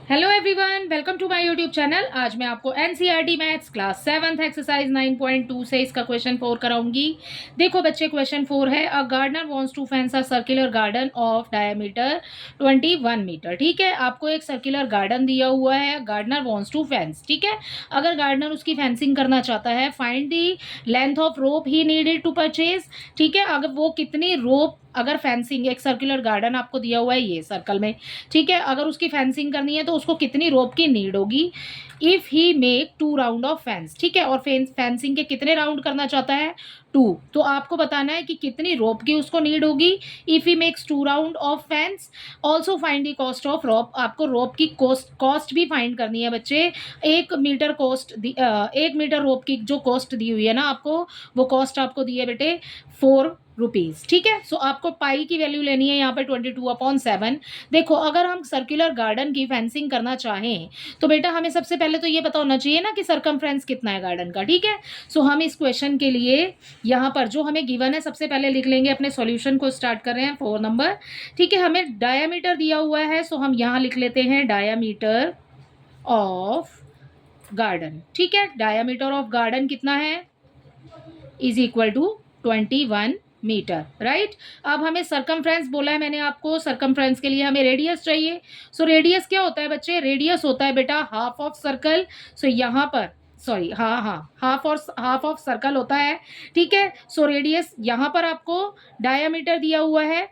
Hello everyone, welcome to my YouTube channel. आज मैं आपको NCERT maths class 7th exercise 9.2 से इसका क्वेश्चन 4 कराऊंगी। देखो बच्चे, क्वेश्चन 4 है, a gardener wants to fence a circular garden of diameter 21 metre. ठीक है, आपको एक सर्कुलर गार्डन दिया हुआ है, गार्डनर वांट्स टू फेंस। ठीक है, अगर गार्डनर उसकी फेंसिंग करना चाहता है, find the length of rope he needed to purchase. ठीक है, अगर वो कितनी रोप, अगर फेंसिंग, एक सर्कुलर गार्डन आपको दिया हुआ है ये सर्कल में, ठीक है, अगर उसकी फेंसिंग करनी है तो उसको कितनी रोप की नीड होगी। If he make 2 round of fence, ठीक है, और फेंसिंग के कितने राउंड करना चाहता है, 2। तो आपको बताना है कि कितनी रोप की उसको नीड होगी। If he makes 2 round of fence, also find the cost of rope. आपको रोप की कॉस्ट भी फाइंड करनी है बच्चे। 1 मीटर कॉस्ट, 1 मीटर रोप की जो कॉस्ट दी हुई है ना आपको, वो कॉस्ट आपको दी है बेटे 4 रुपीज। ठीक है, सो आपको पाई की वैल्यू लेनी है यहाँ पे 22/7। देखो, अगर हम सर्कुलर गार्डन की फेंसिंग करना चाहें तो बेटा हमें सबसे पहले तो ये पता होना चाहिए ना कि सरकमफ्रेंस कितना है गार्डन का। ठीक है, सो हम इस क्वेश्चन के लिए यहाँ पर जो हमें गिवन है सबसे पहले लिख लेंगे, अपने सॉल्यूशन को स्टार्ट कर रहे हैं 4 नंबर। ठीक है, हमें डायामीटर दिया हुआ है, सो हम यहाँ लिख लेते हैं डायामीटर ऑफ गार्डन। ठीक है, डायामीटर ऑफ गार्डन कितना है, is equal to 21 metre. Right, अब हमें सरकमफ्रेंस बोला है मैंने आपको, सरकमफ्रेंस के लिए हमें रेडियस चाहिए। सो रेडियस क्या होता है बच्चे, रेडियस होता है बेटा हाफ ऑफ सर्कल। सो यहाँ पर, सॉरी, हाँ, हाफ ऑफ सर्कल होता है। ठीक है, सो रेडियस यहाँ पर आपको डायामीटर दिया हुआ है।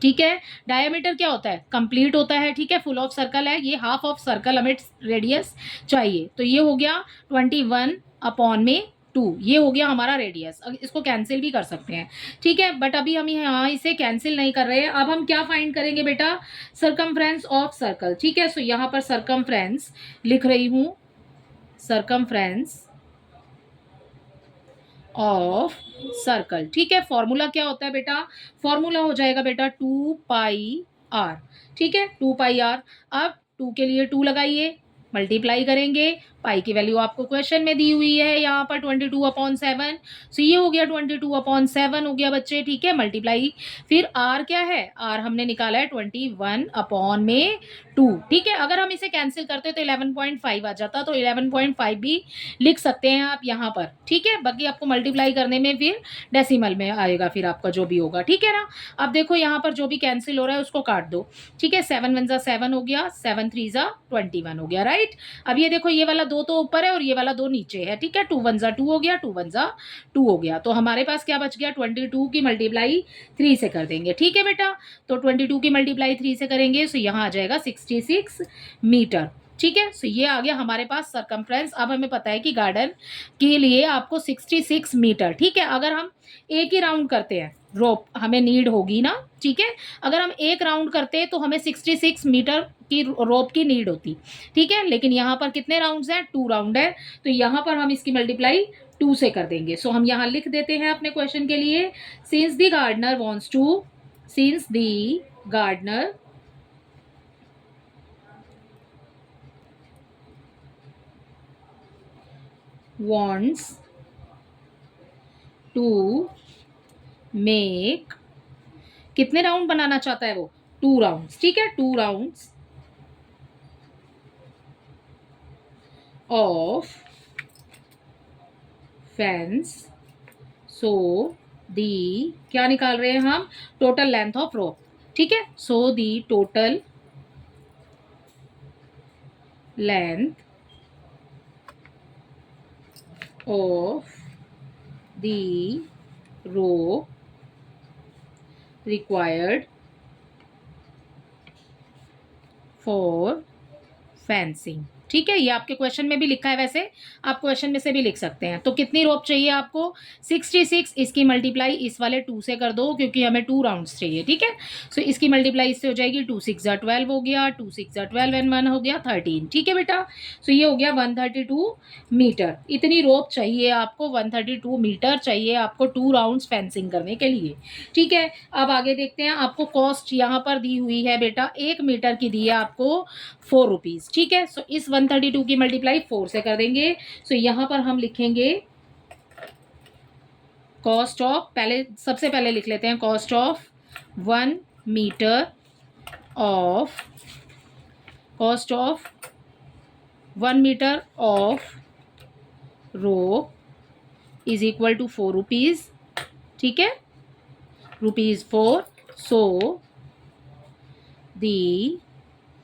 ठीक है, डायामीटर क्या होता है, कंप्लीट होता है। ठीक है, फुल ऑफ सर्कल है, ये हाफ ऑफ सर्कल हमें रेडियस चाहिए। तो ये हो गया 21/2, ये हो गया हमारा रेडियस। इसको कैंसिल भी कर सकते हैं। ठीक है, बट अभी हम यहाँ इसे कैंसिल नहीं कर रहे हैं। अब हम क्या फाइंड करेंगे बेटा, सरकमफ्रेंस ऑफ सर्कल। ठीक है, सो यहाँ पर सरकमफ्रेंस लिख रही हूँ, सरकमफ्रेंस ऑफ सर्कल। ठीक है, फॉर्मूला क्या होता है बेटा, फॉर्मूला हो जाएगा बेटा 2πr। ठीक है, 2πr। अब 2 के लिए 2 लगाइए, मल्टीप्लाई करेंगे, पाई की वैल्यू आपको क्वेश्चन में दी हुई है यहाँ पर 22/7। सो ये हो गया 22/7 हो गया बच्चे। ठीक है, मल्टीप्लाई, फिर आर क्या है, आर हमने निकाला है 21/2। ठीक है, अगर हम इसे कैंसिल करते तो 11.5 आ जाता, तो 11.5 भी लिख सकते हैं आप यहाँ पर। ठीक है, बाकी आपको मल्टीप्लाई करने में फिर डेसिमल में आएगा, फिर आपका जो भी होगा। ठीक है ना, अब देखो यहाँ पर जो भी कैंसिल हो रहा है उसको काट दो। ठीक है, 7 1 जा 7 हो गया, 7 3 जा 21 हो गया। राइट, अब ये देखो, ये वाला 2 तो ऊपर है और ये वाला 2 नीचे है। ठीक है, 2 1 जा 2 हो गया, 2 1 जा 2 हो गया। तो हमारे पास क्या बच गया, 22 की मल्टीप्लाई 3 से कर देंगे। ठीक है बेटा, तो 22 की मल्टीप्लाई 3 से करेंगे, सो यहाँ आ जाएगा 66 मीटर। ठीक है, सो ये आ गया हमारे पास सरकमफ्रेंस। अब हमें पता है कि गार्डन के लिए आपको 66 मीटर। ठीक है, अगर हम एक ही राउंड करते हैं, रोप हमें नीड होगी ना। ठीक है, अगर हम एक राउंड करते हैं तो हमें 66 मीटर की रोप की नीड होती। ठीक है, लेकिन यहाँ पर कितने राउंड्स हैं, 2 राउंड है, तो यहाँ पर हम इसकी मल्टीप्लाई 2 से कर देंगे। सो हम यहाँ लिख देते हैं अपने क्वेश्चन के लिए, since the gardener wants to, since the gardener wants to make, कितने राउंड बनाना चाहता है वो, 2 राउंड्स। ठीक है, 2 rounds of fence, so the, क्या निकाल रहे हैं हम, टोटल लेंथ ऑफ रोप। ठीक है, so the total length of the rope required for fencing। ठीक है, ये आपके क्वेश्चन में भी लिखा है, वैसे आप क्वेश्चन में से भी लिख सकते हैं। तो कितनी रोप चाहिए आपको, 66, इसकी मल्टीप्लाई इस वाले 2 से कर दो क्योंकि हमें 2 राउंड्स चाहिए। ठीक है, सो इसकी मल्टीप्लाई इससे हो जाएगी, 2 6 जा 12 हो गया, 2 6 जा 12 एंड 1 हो गया 13। ठीक है बेटा, सो ये हो गया 132 मीटर। इतनी रोप चाहिए आपको, 132 मीटर चाहिए आपको 2 राउंड्स फेंसिंग करने के लिए। ठीक है, अब आगे देखते हैं, आपको कॉस्ट यहाँ पर दी हुई है बेटा, 1 मीटर की दी है आपको 4 रुपीज़। ठीक है, सो इस 132 की मल्टीप्लाई 4 से कर देंगे। सो यहाँ पर हम लिखेंगे कॉस्ट ऑफ, पहले सबसे पहले लिख लेते हैं cost of 1 metre of cost of 1 metre of rope is equal to 4 rupees, ठीक है, ₹4। सो दी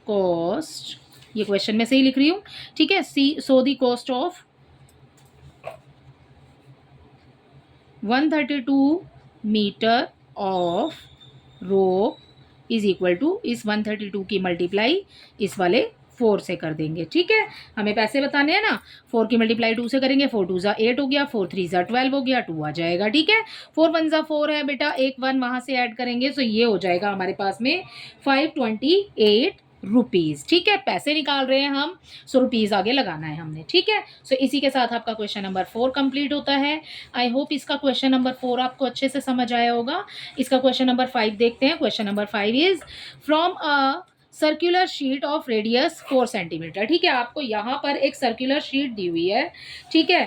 कॉस्ट, ये क्वेश्चन में से ही लिख रही हूँ, ठीक है। So the cost of 132 metre of rope is equal to, इस 132 की मल्टीप्लाई इस वाले 4 से कर देंगे, ठीक है। हमें पैसे बताने हैं ना, 4 की मल्टीप्लाई 2 से करेंगे, 4 2 ज़ा 8 हो गया, 4 3 ज़ा 12 हो गया, 2 आ जाएगा, ठीक है। 4 1 ज़ा 4 है बेटा, एक 1 वहाँ से ऐड करेंगे, सो ये हो जाएगा हमारे पास में 528 रुपीज़, ठीक है। पैसे निकाल रहे हैं हम, सो रुपीज़ आगे लगाना है हमने, ठीक है। सो इसी के साथ आपका क्वेश्चन नंबर 4 कंप्लीट होता है। आई होप इसका क्वेश्चन नंबर 4 आपको अच्छे से समझ आया होगा। इसका क्वेश्चन नंबर 5 देखते हैं। Question number 5 is from a circular sheet of radius 4 centimetre, ठीक है। आपको यहाँ पर एक सर्कुलर शीट दी हुई है, ठीक है,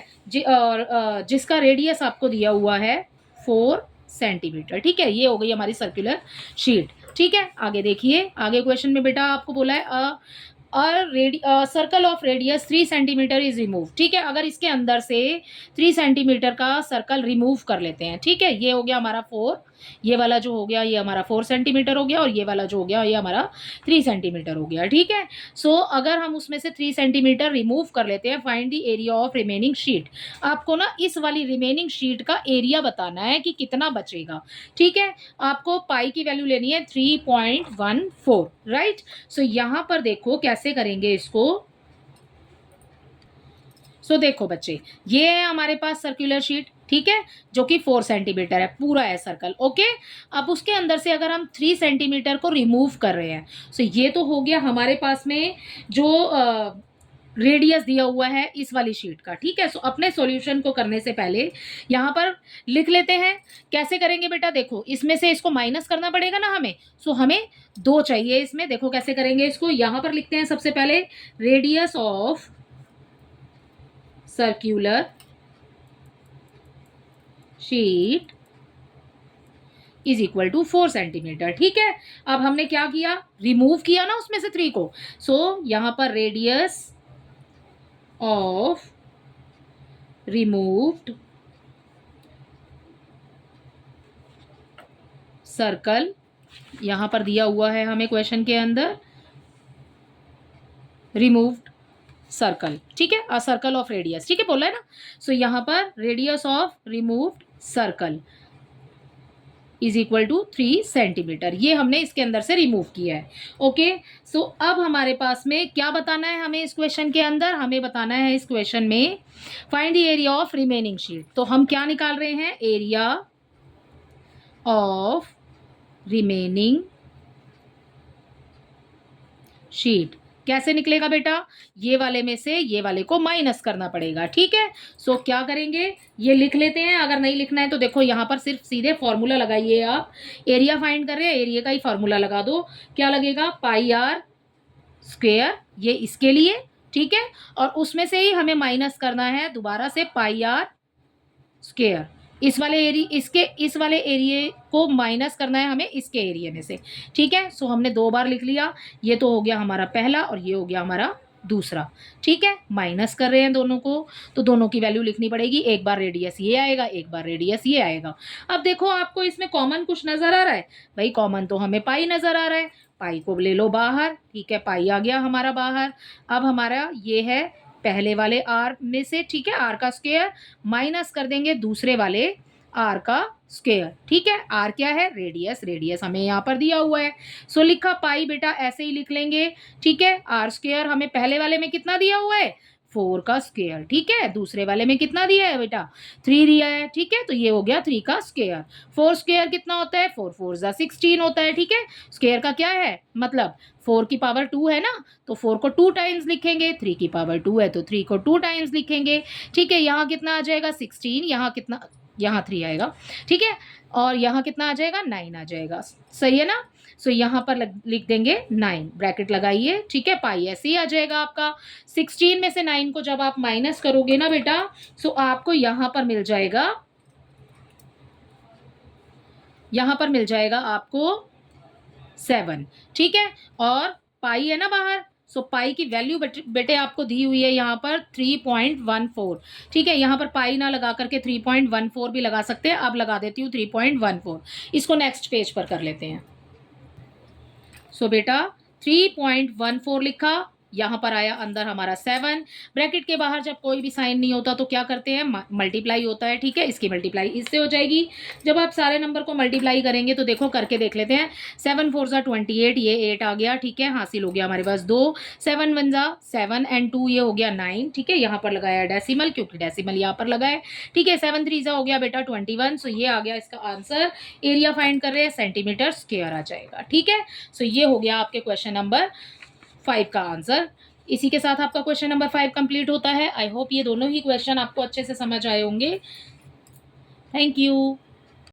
और जिसका रेडियस आपको दिया हुआ है 4 सेंटीमीटर, ठीक है। ये हो गई हमारी सर्कुलर शीट, ठीक है। आगे देखिए, आगे क्वेश्चन में बेटा आपको बोला है circle of radius 3 centimetre is remove, ठीक है। अगर इसके अंदर से 3 सेंटीमीटर का सर्कल रिमूव कर लेते हैं, ठीक है। ये हो गया हमारा 4, ये वाला जो हो गया ये हमारा 4 सेंटीमीटर हो गया, और ये वाला जो हो गया ये हमारा 3 सेंटीमीटर हो गया, ठीक है। सो अगर हम उसमें से 3 सेंटीमीटर रिमूव कर लेते हैं, find the area of remaining sheet. आपको ना इस वाली रिमेनिंग शीट का एरिया बताना है कि कितना बचेगा, ठीक है। आपको पाई की वैल्यू लेनी है 3.14, राइट। सो यहाँ पर देखो कैसे करेंगे इसको। सो देखो बच्चे, ये है हमारे पास सर्कुलर शीट, ठीक है, जो कि 4 सेंटीमीटर है, पूरा है सर्कल, ओके। अब उसके अंदर से अगर हम 3 सेंटीमीटर को रिमूव कर रहे हैं, सो ये तो हो गया हमारे पास में जो रेडियस दिया हुआ है इस वाली शीट का, ठीक है। सो अपने सॉल्यूशन को करने से पहले यहाँ पर लिख लेते हैं। कैसे करेंगे बेटा, देखो इसमें से इसको माइनस करना पड़ेगा ना हमें, सो हमें 2 चाहिए इसमें। देखो कैसे करेंगे इसको, यहाँ पर लिखते हैं सबसे पहले radius of circular sheet is equal to 4 centimetre, ठीक है। अब हमने क्या किया, रिमूव किया ना उसमें से 3 को, सो यहां पर रेडियस ऑफ रिमूव्ड सर्कल, यहां पर दिया हुआ है हमें क्वेश्चन के अंदर रिमूव्ड सर्कल, ठीक है, अ सर्कल ऑफ रेडियस, ठीक है, बोला है ना। सो यहां पर radius of removed circle is equal to 3 centimetre, ये हमने इसके अंदर से रिमूव किया है, ओके। सो अब हमारे पास में क्या बताना है हमें इस क्वेश्चन के अंदर, हमें बताना है इस क्वेश्चन में find the area of remaining sheet. तो हम क्या निकाल रहे हैं, एरिया ऑफ रिमेनिंग शीट। कैसे निकलेगा बेटा, ये वाले में से ये वाले को माइनस करना पड़ेगा, ठीक है। सो क्या करेंगे, ये लिख लेते हैं। अगर नहीं लिखना है तो देखो यहाँ पर सिर्फ सीधे फॉर्मूला लगाइए, आप एरिया फाइंड कर रहे हैं, एरिया का ही फॉर्मूला लगा दो। क्या लगेगा, पाई आर स्क्वेयर, ये इसके लिए, ठीक है, और उसमें से ही हमें माइनस करना है दोबारा से पाई आर स्क्वेयर। इस वाले एरिए को माइनस करना है हमें इसके एरिया में से, ठीक है। सो हमने 2 बार लिख लिया, ये तो हो गया हमारा पहला और ये हो गया हमारा दूसरा, ठीक है। माइनस कर रहे हैं दोनों को, तो दोनों की वैल्यू लिखनी पड़ेगी। एक बार रेडियस ये आएगा, एक बार रेडियस ये आएगा। अब देखो आपको इसमें कॉमन कुछ नजर आ रहा है, भाई कॉमन तो हमें पाई नजर आ रहा है, पाई को ले लो बाहर, ठीक है, पाई आ गया हमारा बाहर। अब हमारा ये है पहले वाले आर में से, ठीक है, आर का स्क्वायर माइनस कर देंगे दूसरे वाले आर का स्क्वायर, ठीक है। आर क्या है, रेडियस, रेडियस हमें यहाँ पर दिया हुआ है, सो लिखा पाई, बेटा ऐसे ही लिख लेंगे, ठीक है। आर स्क्वायर हमें पहले वाले में कितना दिया हुआ है, 4 का स्क्वायर, ठीक है। दूसरे वाले में कितना दिया है बेटा, 3 दिया है, ठीक है। तो ये हो गया 3 का स्क्वायर। 4 स्क्वायर कितना होता है, 4 4 जा 16 होता है, ठीक है। स्क्वायर का क्या है मतलब 4 की पावर 2 है ना, तो 4 को 2 टाइम्स लिखेंगे, 3 की पावर 2 है तो 3 को 2 टाइम्स लिखेंगे, ठीक है। यहाँ कितना आ जाएगा 16, यहाँ कितना, यहाँ 3 आएगा, ठीक है, और यहाँ कितना आ जाएगा 9 आ जाएगा, सही है ना। सो यहाँ पर लिख देंगे 9, ब्रैकेट लगाइए, ठीक है। पाई ऐसे ही आ जाएगा आपका। 16 में से 9 को जब आप माइनस करोगे ना बेटा, सो आपको यहाँ पर मिल जाएगा, यहाँ पर मिल जाएगा आपको 7, ठीक है। और पाई है ना बाहर, सो पाई की वैल्यू बेटे आपको दी हुई है यहाँ पर 3.14। ठीक है, यहाँ पर पाई ना लगा करके 3.14 भी लगा सकते हैं। अब लगा देती हूँ 3.14। इसको नेक्स्ट पेज पर कर लेते हैं। सो बेटा 3.14 लिखा, यहाँ पर आया अंदर हमारा 7। ब्रैकेट के बाहर जब कोई भी साइन नहीं होता तो क्या करते हैं, मल्टीप्लाई होता है। ठीक है, इसकी मल्टीप्लाई इससे हो जाएगी। जब आप सारे नंबर को मल्टीप्लाई करेंगे तो देखो करके देख लेते हैं। 7 4 ज़ा 28, ये 8 आ गया। ठीक है, हासिल हो गया हमारे पास 2। 7 1 ज़ा 7 एंड 2 ये हो गया 9। ठीक है, यहाँ पर लगाया डेसिमल क्योंकि डेसिमल यहाँ पर लगाए। ठीक है, 7 3 ज़ा हो गया बेटा 21। सो ये आ गया इसका आंसर। एरिया फाइंड कर रहे हैं, सेंटीमीटर स्क्वायर आ जाएगा। ठीक है, सो ये हो गया आपके क्वेश्चन नंबर 5 का आंसर। इसी के साथ आपका क्वेश्चन नंबर 5 कंप्लीट होता है। आई होप ये दोनों ही क्वेश्चन आपको अच्छे से समझ आए होंगे। Thank you.